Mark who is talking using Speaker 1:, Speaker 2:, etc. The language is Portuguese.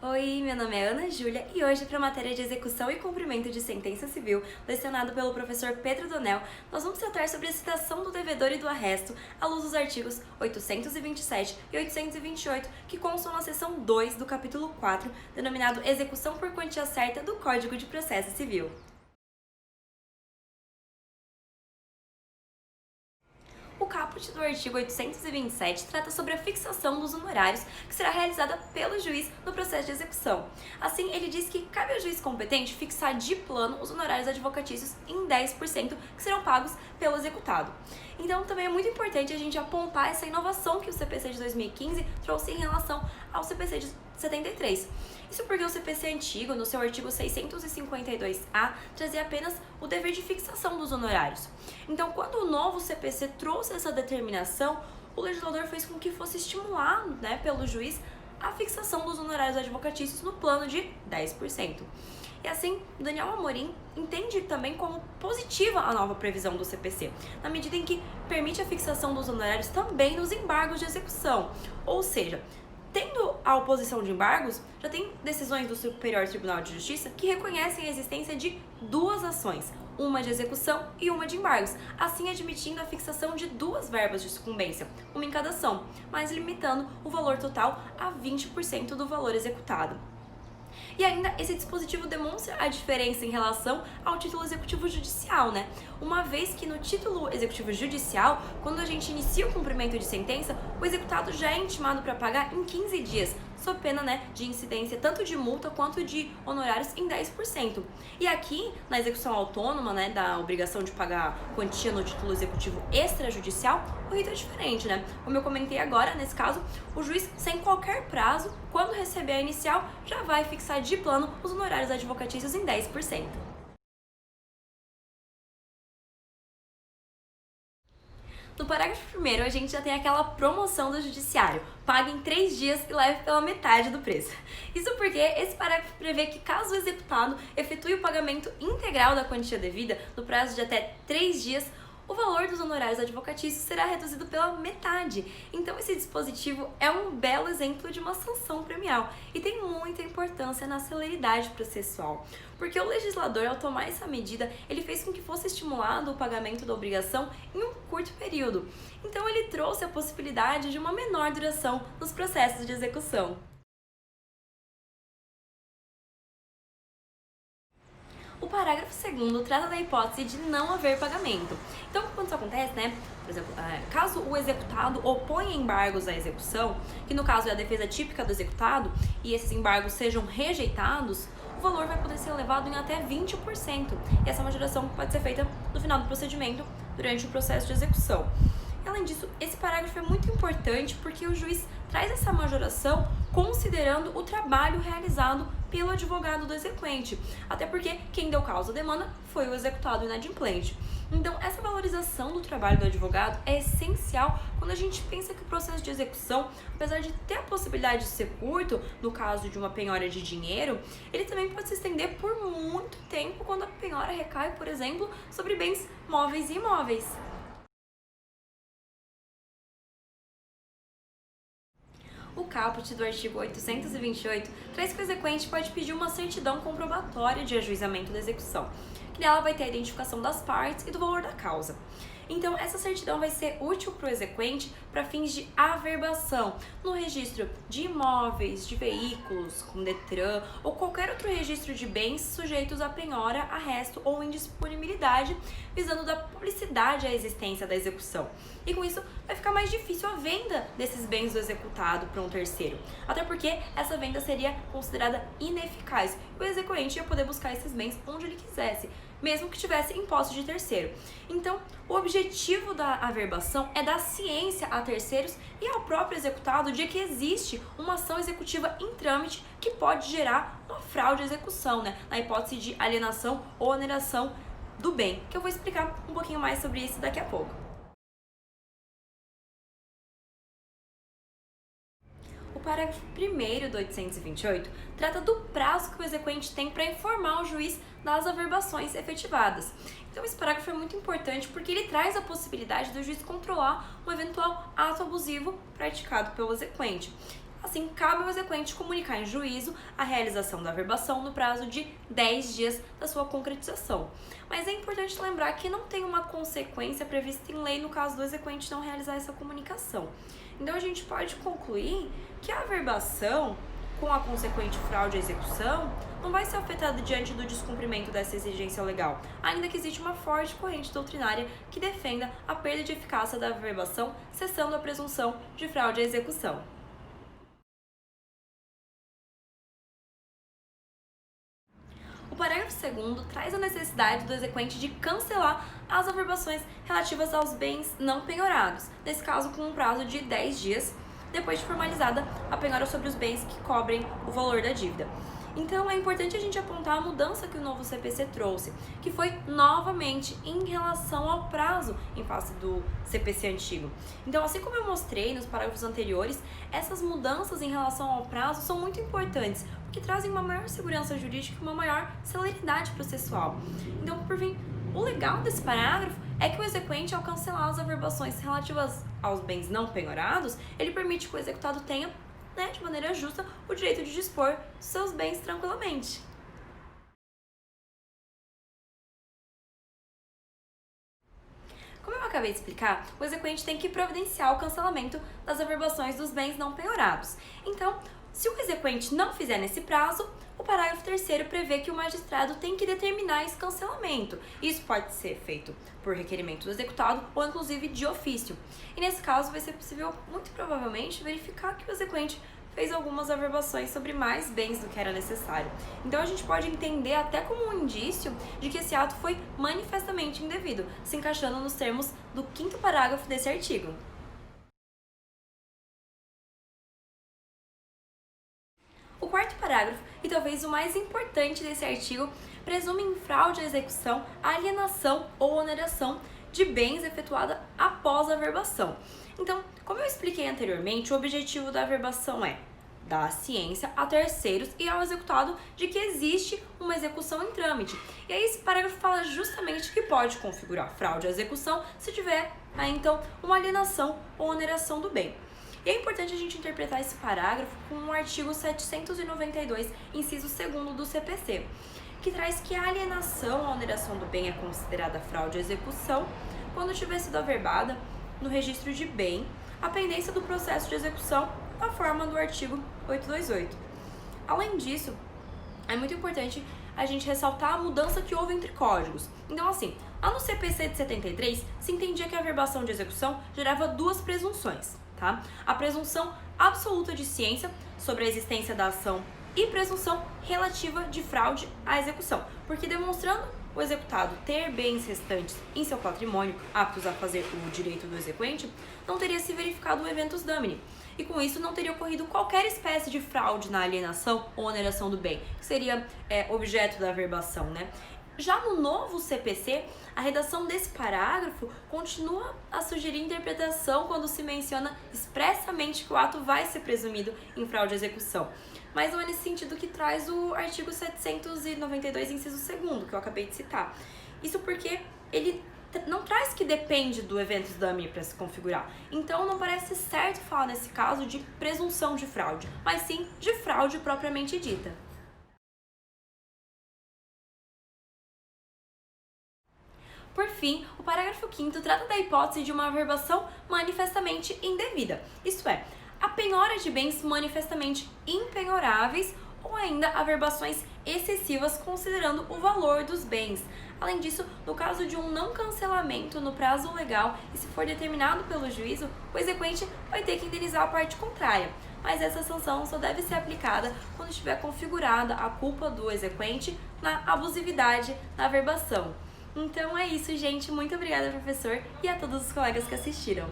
Speaker 1: Oi, meu nome é Ana Júlia e hoje, para a matéria de execução e cumprimento de sentença civil, lecionado pelo professor Pedro Donel, nós vamos tratar sobre a citação do devedor e do arresto à luz dos artigos 827 e 828, que constam na seção 2 do capítulo 4, denominado Execução por Quantia Certa do Código de Processo Civil. O caput do artigo 827 trata sobre a fixação dos honorários que será realizada pelo juiz no processo de execução. Assim, ele diz que cabe ao juiz competente fixar de plano os honorários advocatícios em 10% que serão pagos pelo executado. Então, também é muito importante a gente apontar essa inovação que o CPC de 2015 trouxe em relação ao CPC de 73. Isso porque o CPC antigo, no seu artigo 652-A, trazia apenas o dever de fixação dos honorários. Então, quando o novo CPC trouxe essa determinação, o legislador fez com que fosse estimulado, pelo juiz a fixação dos honorários advocatícios no plano de 10%. E assim, Daniel Amorim entende também como positiva a nova previsão do CPC, na medida em que permite a fixação dos honorários também nos embargos de execução. Ou seja, tendo a oposição de embargos, já tem decisões do Superior Tribunal de Justiça que reconhecem a existência de duas ações, uma de execução e uma de embargos, assim admitindo a fixação de duas verbas de sucumbência, uma em cada ação, mas limitando o valor total a 20% do valor executado. E ainda, esse dispositivo demonstra a diferença em relação ao título executivo judicial, Uma vez que no título executivo judicial, quando a gente inicia o cumprimento de sentença, o executado já é intimado para pagar em 15 dias, sob pena, de incidência tanto de multa quanto de honorários em 10%. E aqui, na execução autônoma, da obrigação de pagar quantia no título executivo extrajudicial, o rito é diferente, Como eu comentei agora, nesse caso, o juiz, sem qualquer prazo, quando receber a inicial, já vai fixar de plano os honorários advocatícios em 10%. No parágrafo 1º, a gente já tem aquela promoção do judiciário, pague em 3 dias e leve pela metade do preço. Isso porque esse parágrafo prevê que caso o executado efetue o pagamento integral da quantia devida no prazo de até 3 dias, o valor dos honorários advocatícios será reduzido pela metade. Então esse dispositivo é um belo exemplo de uma sanção premial e tem muita importância na celeridade processual, porque o legislador, ao tomar essa medida, ele fez com que fosse estimulado o pagamento da obrigação em um curto período. Então ele trouxe a possibilidade de uma menor duração nos processos de execução. O parágrafo 2º trata da hipótese de não haver pagamento. Então, quando isso acontece, por exemplo, caso o executado oponha embargos à execução, que no caso é a defesa típica do executado, e esses embargos sejam rejeitados, o valor vai poder ser elevado em até 20%. E essa majoração pode ser feita no final do procedimento, durante o processo de execução. Além disso, esse parágrafo é muito importante porque o juiz traz essa majoração considerando o trabalho realizado pelo advogado do exequente, até porque quem deu causa à demanda foi o executado inadimplente. Então, essa valorização do trabalho do advogado é essencial quando a gente pensa que o processo de execução, apesar de ter a possibilidade de ser curto, no caso de uma penhora de dinheiro, ele também pode se estender por muito tempo quando a penhora recai, por exemplo, sobre bens móveis e imóveis. O caput do artigo 828 traz que o exequente pode pedir uma certidão comprobatória de ajuizamento da execução, que nela vai ter a identificação das partes e do valor da causa. Então, essa certidão vai ser útil para o exequente para fins de averbação no registro de imóveis, de veículos, com Detran ou qualquer outro registro de bens sujeitos a penhora, arresto ou indisponibilidade, visando dar publicidade à existência da execução. E com isso, vai ficar mais difícil a venda desses bens do executado para um terceiro, até porque essa venda seria considerada ineficaz e o exequente ia poder buscar esses bens onde ele quisesse, mesmo que tivesse em posse de terceiro. Então, o objetivo da averbação é dar ciência a terceiros e ao próprio executado de que existe uma ação executiva em trâmite que pode gerar uma fraude à execução, na hipótese de alienação ou oneração do bem, que eu vou explicar um pouquinho mais sobre isso daqui a pouco. O parágrafo 1º do 828 trata do prazo que o exequente tem para informar o juiz das averbações efetivadas. Então esse parágrafo é muito importante porque ele traz a possibilidade do juiz controlar um eventual ato abusivo praticado pelo exequente. Assim, cabe ao exequente comunicar em juízo a realização da averbação no prazo de 10 dias da sua concretização. Mas é importante lembrar que não tem uma consequência prevista em lei no caso do exequente não realizar essa comunicação. Então a gente pode concluir que a averbação, com a consequente fraude à execução, não vai ser afetada diante do descumprimento dessa exigência legal, ainda que existe uma forte corrente doutrinária que defenda a perda de eficácia da averbação, cessando a presunção de fraude à execução. O parágrafo 2º traz a necessidade do exequente de cancelar as averbações relativas aos bens não penhorados, nesse caso com um prazo de 10 dias, depois de formalizada a penhora sobre os bens que cobrem o valor da dívida. Então é importante a gente apontar a mudança que o novo CPC trouxe, que foi novamente em relação ao prazo em face do CPC antigo. Então, assim como eu mostrei nos parágrafos anteriores, essas mudanças em relação ao prazo são muito importantes, porque trazem uma maior segurança jurídica e uma maior celeridade processual. Então, por fim, o legal desse parágrafo é que o exequente, ao cancelar as averbações relativas aos bens não penhorados, ele permite que o executado tenha, de maneira justa, o direito de dispor dos seus bens tranquilamente. Como eu acabei de explicar, o exequente tem que providenciar o cancelamento das averbações dos bens não penhorados. Então, se o exequente não fizer nesse prazo, o parágrafo 3º prevê que o magistrado tem que determinar esse cancelamento. Isso pode ser feito por requerimento do executado ou inclusive de ofício. E nesse caso vai ser possível, muito provavelmente, verificar que o exequente fez algumas averbações sobre mais bens do que era necessário. Então a gente pode entender até como um indício de que esse ato foi manifestamente indevido, se encaixando nos termos do 5º parágrafo desse artigo. O 4º parágrafo, e talvez o mais importante desse artigo, presume em fraude à execução a alienação ou oneração de bens efetuada após a averbação. Então, como eu expliquei anteriormente, o objetivo da averbação é dar ciência a terceiros e ao executado de que existe uma execução em trâmite. E aí esse parágrafo fala justamente que pode configurar fraude à execução se tiver, então, uma alienação ou oneração do bem. E é importante a gente interpretar esse parágrafo com o artigo 792, inciso 2º do CPC, que traz que a alienação ou oneração do bem é considerada fraude à execução quando tiver sido averbada no registro de bem a pendência do processo de execução na forma do artigo 828. Além disso, é muito importante a gente ressaltar a mudança que houve entre códigos. Então, assim, lá no CPC de 73, se entendia que a averbação de execução gerava duas presunções, tá? A presunção absoluta de ciência sobre a existência da ação e presunção relativa de fraude à execução, porque demonstrando o executado ter bens restantes em seu patrimônio aptos a fazer o direito do exequente, não teria se verificado o eventus damini, e com isso não teria ocorrido qualquer espécie de fraude na alienação ou oneração do bem, que seria objeto da averbação, né? Já no novo CPC, a redação desse parágrafo continua a sugerir interpretação quando se menciona expressamente que o ato vai ser presumido em fraude à execução. Mas não é nesse sentido que traz o artigo 792, inciso 2º, que eu acabei de citar. Isso porque ele não traz que depende do eventus damini para se configurar. Então não parece certo falar nesse caso de presunção de fraude, mas sim de fraude propriamente dita. Por fim, o parágrafo 5º trata da hipótese de uma averbação manifestamente indevida, isto é, a penhora de bens manifestamente impenhoráveis ou ainda averbações excessivas considerando o valor dos bens. Além disso, no caso de um não cancelamento no prazo legal e se for determinado pelo juízo, o exequente vai ter que indenizar a parte contrária. Mas essa sanção só deve ser aplicada quando estiver configurada a culpa do exequente na abusividade da averbação. Então é isso, gente. Muito obrigada, professor, e a todos os colegas que assistiram.